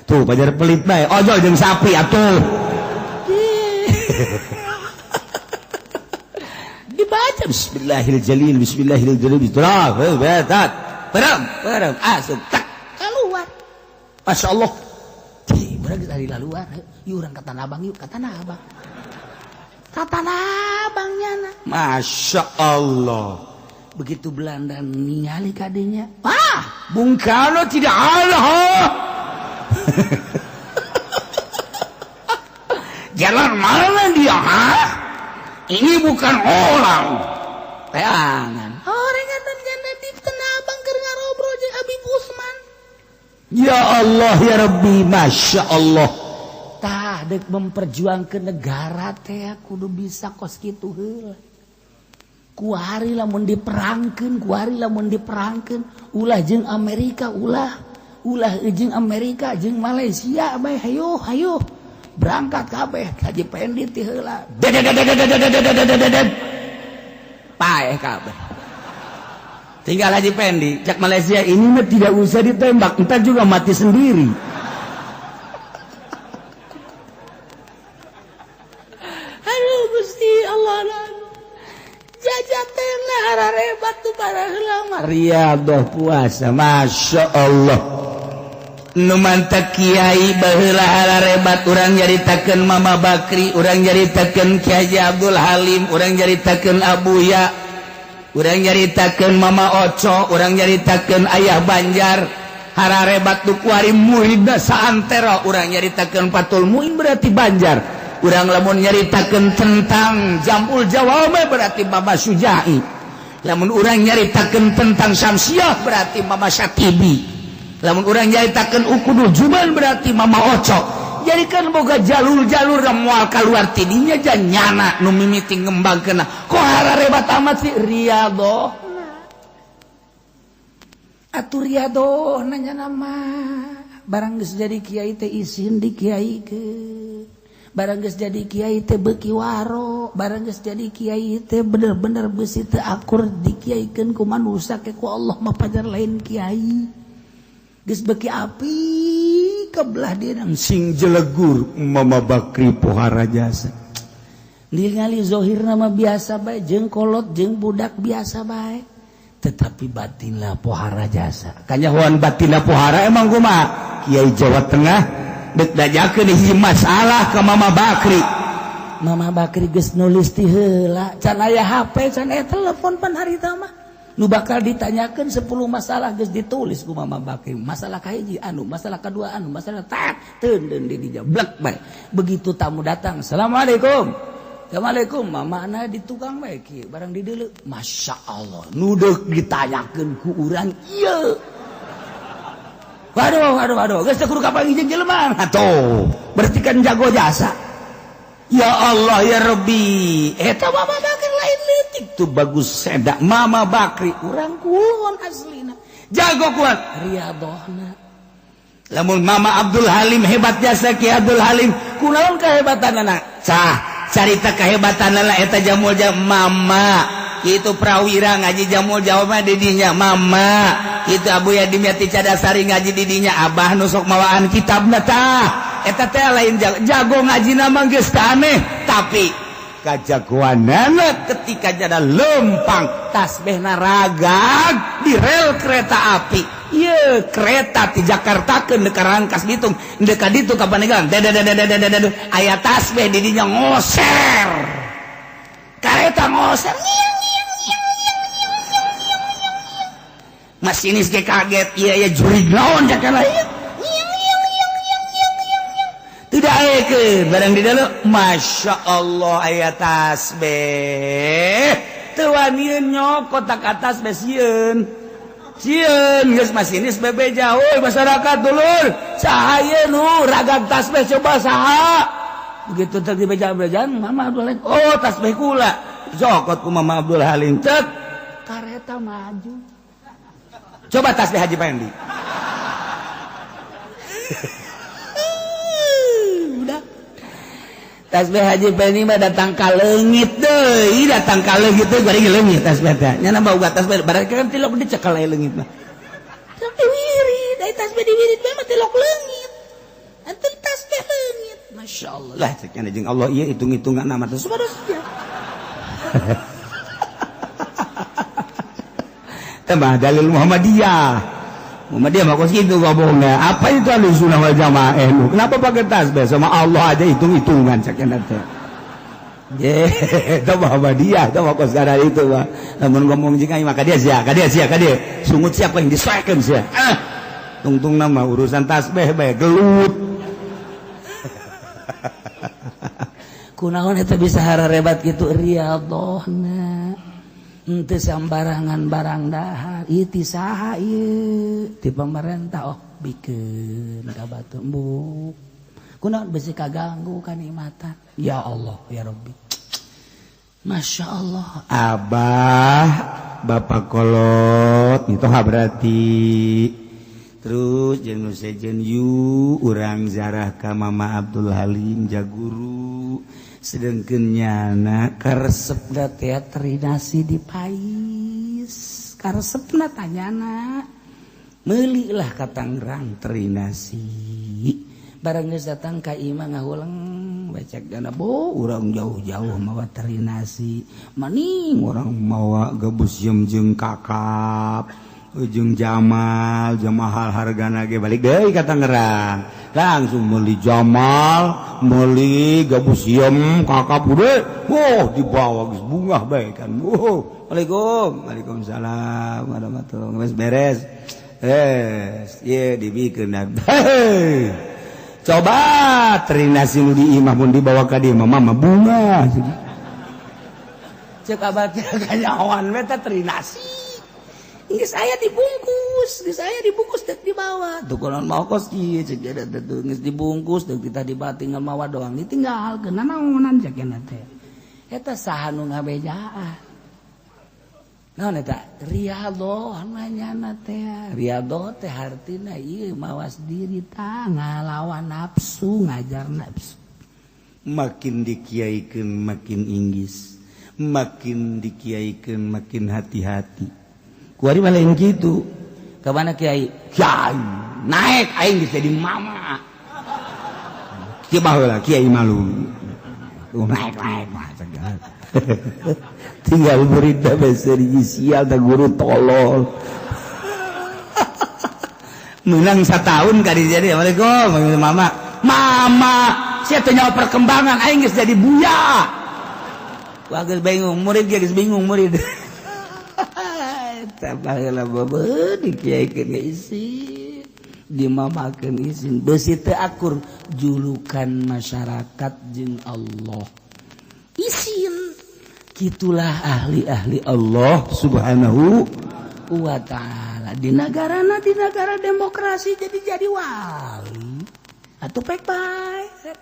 Tuh pajar pelit bae. Ojol jeung sapi atuh. Dibaca Bismillahirrahmanirrahim. Bismillahirrahmanirrahim. Betat. Perem, asup, tak, keluar. Masya Allah. Urang dari luar, yuk urang ke Tanah Abang yuk, ke Tanah Abang. Ke Tanah Abangnya. Masya Allah. Begitu Belanda ningali kadenya, Bung Karno tidak ada. Jalan mana dia? Ini bukan orang. Peangan. Orang yang di Tanah Abang keur ngarobrol jeung Habib Usman. Ya Allah ya Rabbi, Masya Allah. Tah dek memperjuangkeun negara teh kudu bisa kos kitu heula. Kuari lamun diperangkeun, ulah jeung Amerika, ulah jeung Amerika jeung Malaysia bae hayo berangkat kabeh Haji Pendi ti heula. Paeh kabeh. Tinggal Haji Pendi, cak Malaysia ini mah tidak usah ditembak, kita juga mati sendiri. Aduh Gusti Allah, jajatena harare batu para heula Riyadhah puasa, Masya Allah. Nu mantak kiai baheula halarebat urang nyaritakeun Mama Bakri, urang nyaritakeun Ki Haji Abdul Halim, urang nyaritakeun Abuya, urang nyaritakeun Mama Oco, urang nyaritakeun Ayah Banjar. Hararebat tu kuari muhidna saantero, urang nyaritakeun Patul Muin berarti Banjar. Urang lamun nyaritakeun tentang Jamul Jawa berarti Mama Sujai. Lamun urang nyaritakeun tentang Syamsiah berarti Mama Syatibi. Lamun urang nyaritakeun Ukudul Juman berarti Mama Oco. Jadi kan boga jalur-jalur moal kaluar tidinya janyana nu mimiti ngembangkeun. Kok hararebat amat sih Riyadhah. Atuh Riyadhah nanya nama. Barang geus jadi kiai teh izin di kiaikeun. Barang geus jadi kiai teh beuki waro. Barang geus jadi kiai teh bener-bener beusi teu akur dikiaikeun ku manusia ke ku Allah mah pajar lain kiai. Geus beki api kebelah dia nang sing jelegur Mama Bakri pohara jasa. Ningali zohirna mah biasa bae jeung kolot jeung budak biasa bae. Tetapi batinna pohara jasa. Kanyahoan batinna pohara emang kumaha? Kiai Jawa Tengah deuk dajakeun hiji masalah ka Mama Bakri. Mama Bakri geus nulis ti heula, can aya HP, can aya telepon pan harita mah. Nu bakal ditanyakan 10 masalah geus ditulis ku Mama Bakri. Masalah kahiji anu, masalah kedua anu, masalah tak teudeun di dijablek bae. Begitu tamu datang, Assalamualaikum. Assalamualaikum, mama ana di tukang bae kieu, barang di deuleu. Masya Allah, nu deuk ditanyakeun ku urang ieu. Waduh geus teu kudu kapanggih jeung jelema atuh berarti kan jago jasa ya Allah ya Rabbi eta Mama Bakri lain leutik tuh bagus sedak Mama Bakri urang kulon aslina jago kuat riyadhna lamun Mama Abdul Halim hebat jasa Ki Abdul Halim kunaon kahebatanna carita kahebatanna eta jamul Mama itu prawira ngaji jamul jawabna didinya Mama itu Abu Yadim Yati Cadasari ngaji didinya Abah nusok mawaan kitabna tah eta teh lain jago ngaji nama geus aneh tapi kajagoanana ketika jada lempang tasbihna ragag di rel kereta api ieu kereta ti Jakarta ke ka Rangkas Bitung dekat ditu ka Paneglang aya tasbih didinya ngoser kereta ngoser masinis ge kaget iya jurig naon jakana ieu tidak ayekeun barang di dalam Masya Allah aya tasbih teu wani nyokot tak atas sieun geus masinis bebeja euy masyarakat dulur saha ieu nu ragag tasbih coba saha begitu teh dibeja-bejaan Mama Abdul Halim oh tasbih kula jokot ku Mama Abdul Halim cek kareta maju coba tasbih Haji Pandi. Udah. Tasbih Haji Pandi mah datang ka leungit deui, datang ka leungit deui bari leungit tasbih teh. Nya nambah uga tasbih barang kan tilok dicekel aya leungit mah. Tilok diwirid, ai tasbih diwirid mah tilok leungit. Ante tasbih leungit. Masyaallah. Lah cek nya jeung Allah ieu hitung-hitungan nama teh subhanallah. Tambah dalil Muhammadiyah mah kos gitu ngomongnya apa itu Ahlussunnah wal Jamaah kenapa pakai tasbih sama Allah aja hitung-hitungan sakena teh itu Muhammadiyah itu mah kos gara itu mah lamun ngomong jeung aing mah ka dia sungut siapa yang disesuaikan sia tungtung nama urusan tasbih bae gelut kunaon eta bisa hararebat kitu riyadhna ente sambarangan barang dahar itu saha ieu ti pemerintah bikeun ka batu embuk kunaon bisi kaganggu kanikmatan ya Allah ya Rabbi Masya Allah Abah Bapak kolot itu berarti terus jeung nu sejen yu urang zarah ka Mama Abdul Halim jaguru sedengkeun nyana karesepna teh terinasi di pais karesepna tanyana meuli lah ka Tangerang terinasi barang geus datang ka imah ngahuleng becek dana bo urang jauh-jauh mawa terinasi maning urang mawa gabus jem jeung kakap jeung Jamal mahal hargana ge balik deui ka Tangerang langsung meuli Jamal meuli gabus yem kakap gede dibawa geus bungah bae kan Waalaikumsalam warahmatullahi wabarakatuh beres dibikeun coba terinasi nu di imah mun dibawa ka dieu mah bunga cek abad kanyawan we teh terinasi geus aya dibungkus dek dibawa tuh kalau mau kos ieu cek ada tuh geus dibungkus deuk kita dibawa tinggal mawa doang ditinggalkeun naonan cek teh eta saha nu ngabejaan naon eta riyadhah namanya teh riyadhah teh hartina ieu mawas diri tah ngalawan nafsu ngajar nafsu makin dikiaikeun makin inggis makin dikiaikeun makin hati-hati kuari mah lain kitu ka mana kiai naik aing geus jadi mama kieu baheula kiai malu naik mah tinggal murid seri sial da guru tolol menang setahun kali jadi Assalamualaikum mama sia teh nyawa perkembangan aing geus jadi buya geus bingung murid geus bingung murid tabaheula babeun dikiaikeun isin dimamakeun isin beusi teu akur julukan masyarakat jeung Allah isin gitulah ahli-ahli Allah subhanahu wa ta'ala di negara demokrasi jadi wali atau baik-baik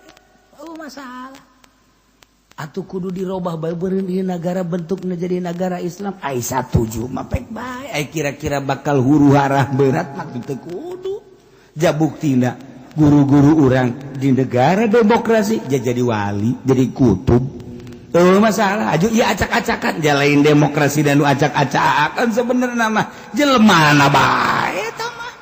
masalah atau kudu dirubah bae di negara bentuknya jadi negara Islam ai satuju mah baik-baik ai kira-kira bakal huru-hara berat mah teu kudu ja buktina guru-guru orang di negara demokrasi jadi wali jadi kutub masalah aju iya acak-acakan jalain demokrasi dan acak-acakan sebenarnya mah jelemana bae eta mah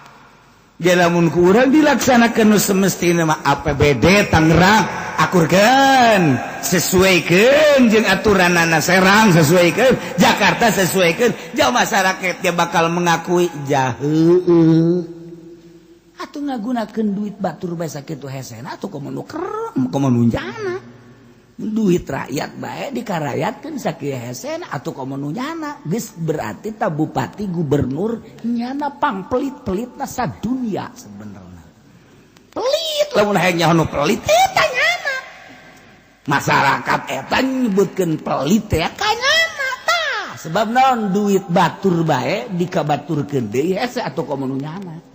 jalamun ku urang dilaksanakeun nu semestina mah APBD Tangerang akurkeun sesuaikeun jeung aturanana Serang sesuaikeun Jakarta sesuaikeun jauh masyarakat dia bakal mengakui jah heueuh atuh ngagunakeun duit batur bae sakitu hesena atuh komo nu kerem komo nu jana duit rakyat bae dikarayatkeun sakieu hesena atuh komo nu nyana geus berarti ta bupati gubernur nyana pangpelit-pelitna sadunya sebenarnya pelit lamun hayang nyaho nu pelit eta nyana masyarakat eta nyebutkeun pelit teh ka nyana tah sebab naon duit batur bae dikabaturkeun deui hese atuh komo nu nyana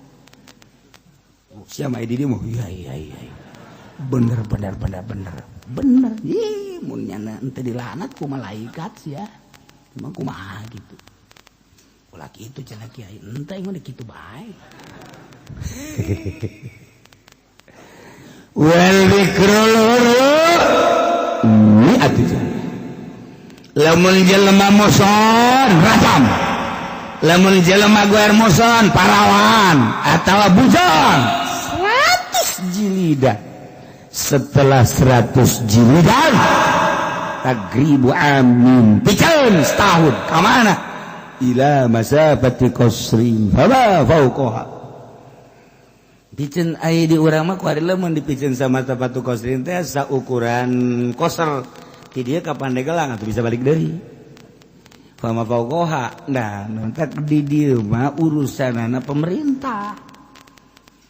sia mah di dieu mah iya bener ih mun nyana ente dilanat ku malaikat sia cuma kumaha gitu ulah kitu cenah kiai ente mah kitu bae wal zikrul ini atuh lamun jelema moson rajam lamun jelema goer moson parawan atawa bujon 100 jilidan setelah 100 jilidan tagribu amin pikeun setahun ka mana ila masafati qasrin fama fauqaha pikeun aya di urang mah ku ari lamun dipikeun sama masafatu qasrin teh saukuran koser ti dieu ka Pandeglang atuh bisa balik deui fama fauqaha nah nontak di dieu mah urusanana pemerintah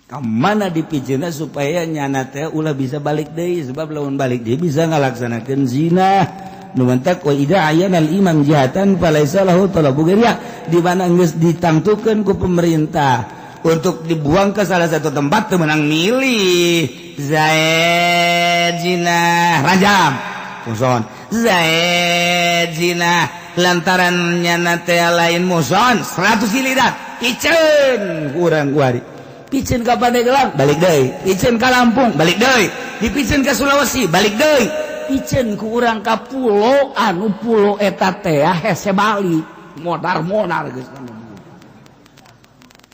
kamana dipijena supaya nyana teh ulah bisa balik deui sebab lamun balik deui bisa ngalaksanakeun zina nu mentak wa idza ayana al imam jihatan falaisa lahu talabu ghayriha di mana geus ditangtukeun ku pemerintah untuk dibuang ke salah satu tempat teu meunang milih zaid zina rajam muson zaid zina lantaran nyana teh lain muson 100 jilidan iceun urang kuari pikeun ka Pandeglang balik deui pikeun ka Lampung balik deui dipikeun ka Sulawesi balik deui pikeun ku urang ka pulo anu pulo eta teh hese balik modar geus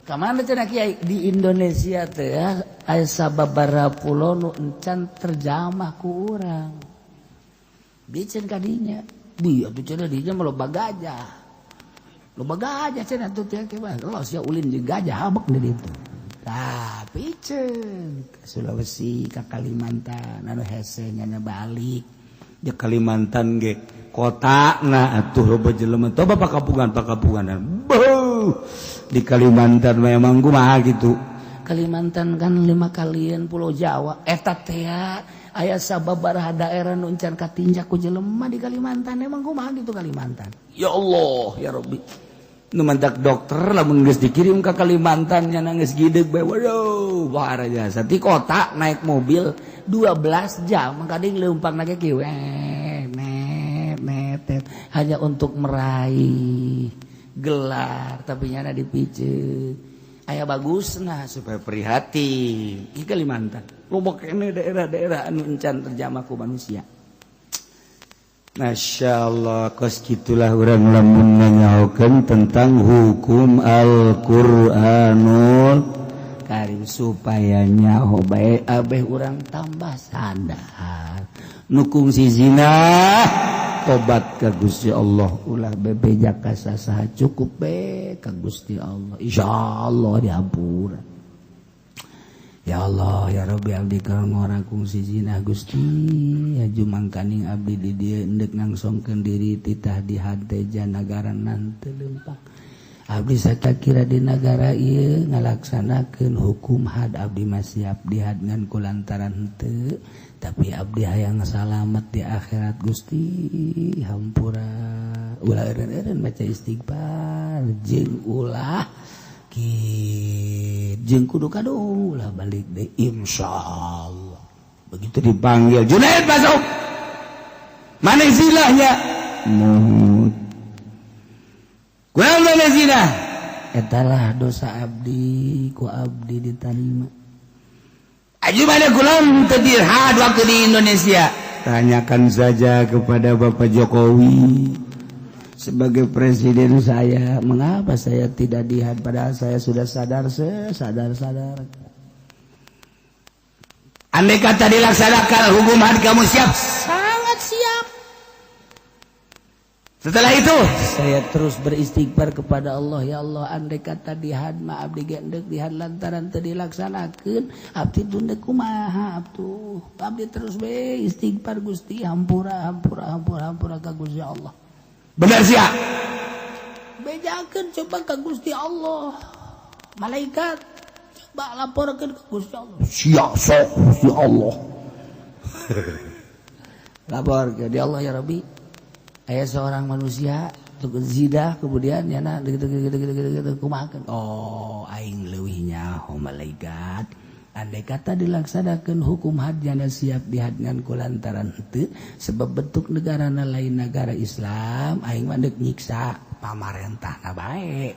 ka mana cenah kiai di Indonesia teh aya sababaraha pulo nu encan terjamah ku urang pikeun ka dinya bi atuh cenah dinya mah loba gajah cenah atuh teh mah lo sia ulin jeung gajah habek di ditu tah pikeun ka Sulawesi ka Kalimantan anu hese nya balik di Kalimantan ge kotana atuh loba jelema toba pakapungan di Kalimantan memang kumaha gitu Kalimantan kan 5 kalian Pulau Jawa eta teh aya sababaraha daerah nu encan katinjak ku jelema di Kalimantan emang kumaha gitu Kalimantan ya Allah ya Rabbi nu mantak dokter lamun geus dikirim ka Kalimantan nya geus gideg bae waduh bahara jasa ti kota naik mobil 12 jam kadang leumpang ge kieu net hanya untuk meraih gelar tapi nyana dipiceu aya bagusna supaya prihatin di Kalimantan loba kene daerah-daerah anu encan terjamah ku manusia. Masya Allah kos gitulah orang lamun nanyahokeun tentang hukum Al-Qur'anul Karim supaya nyaho bae abeh urang tambah sadar nukung si zina tobat ka Gusti Allah ulah bebeja ka sasaha cukup be ka Gusti Allah insyaallah diampura. Ya Allah ya Rabbi abdi ngorangkung si zina Gusti ya jumangkaning abdi di dieu endek ngangsongkeun diri titah di hadeja nagara nan teu leumpang abdi sakakira di negara ieu ngalaksanakeun hukum had abdi mah siap dihad ngan kulantaran henteu tapi abdi hayang salamet di akhirat Gusti hampura ulah eureun-eureun maca istighfar jeung ulah sakit jeung kudu kado ulah balik deh insyaallah. Begitu dipanggil Junaid masuk mana zilahnya muhut kunaon mana zina etalah dosa abdi ku abdi ditarima aja mana kunaon teu dirhad waktu di Indonesia. Tanyakan saja kepada Bapak Jokowi sebagai presiden saya, mengapa saya tidak dihad padahal saya sudah sadar andai kata dilaksanakan hukum had kamu siap? Sangat siap. Setelah itu saya terus beristighfar kepada Allah, ya Allah andai kata dihad ma abdi gendek dihad lantaran teu dilaksanakeun abdi tunda kumaha atuh abdi terus be istighfar Gusti hampura ka Gusti Allah. Benar sia bejakeun coba ka Gusti Allah malaikat coba laporkeun ka Gusti Allah sia sok Gusti Allah lapor ke dia Allah ya Rabbi aya seorang manusia zina kemudian yana gitu kumahakeun oh aing leuwih nyaho malaikat andai kata dilaksanakan hukum had jana siap dihadngan kulantaran henteu sebab bentuk negarana lain negara Islam aing mah deuk nyiksa pamarentahna bae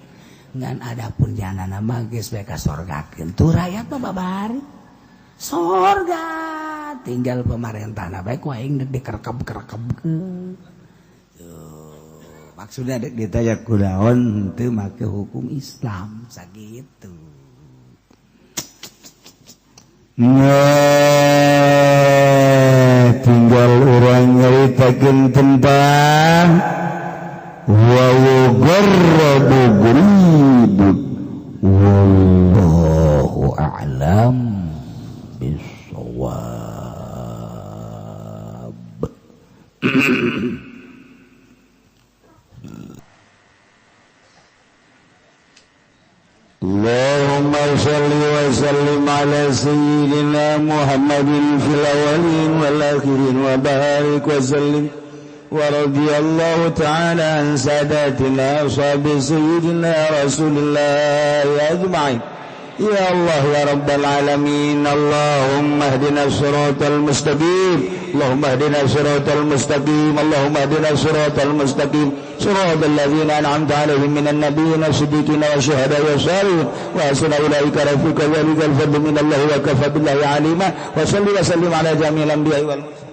ngan adapun janana mah geus bae ka sorgakeun tuh rakyat mah babari sorga tinggal pamarentahna bae ku aing deuk dikerekep-kerekepkeun maksudnya dek ditanya kunaon henteu make hukum Islam sakitu. Tinggal orang nyaritakeun tentang wa yugarrabu guribut wallahu a'lam bissawab. Allahumma shalli wa sallim ala sayyidina Muhammadin fil awwalin wal akhirin wa barik wa sallim wa radiyallahu ta'ala an sadatina ashabi sayyidina Rasulillah ajma'in. Ya Allah ya Rabbal alamin Allahumma hdina siratal mustaqim Allahumma hdina siratal mustaqim Allahumma hdina siratal mustaqim siratal ladzina an'amta 'alaihim minan nabiyyin wasiddiqin wasyuhada'i wassalihin wa hasuna ulaika rafiqa dzalikal fadlu minallahi wa kafa billahi 'alima wa salli wa sallim ala jami'il anbiya'i wal mursalin.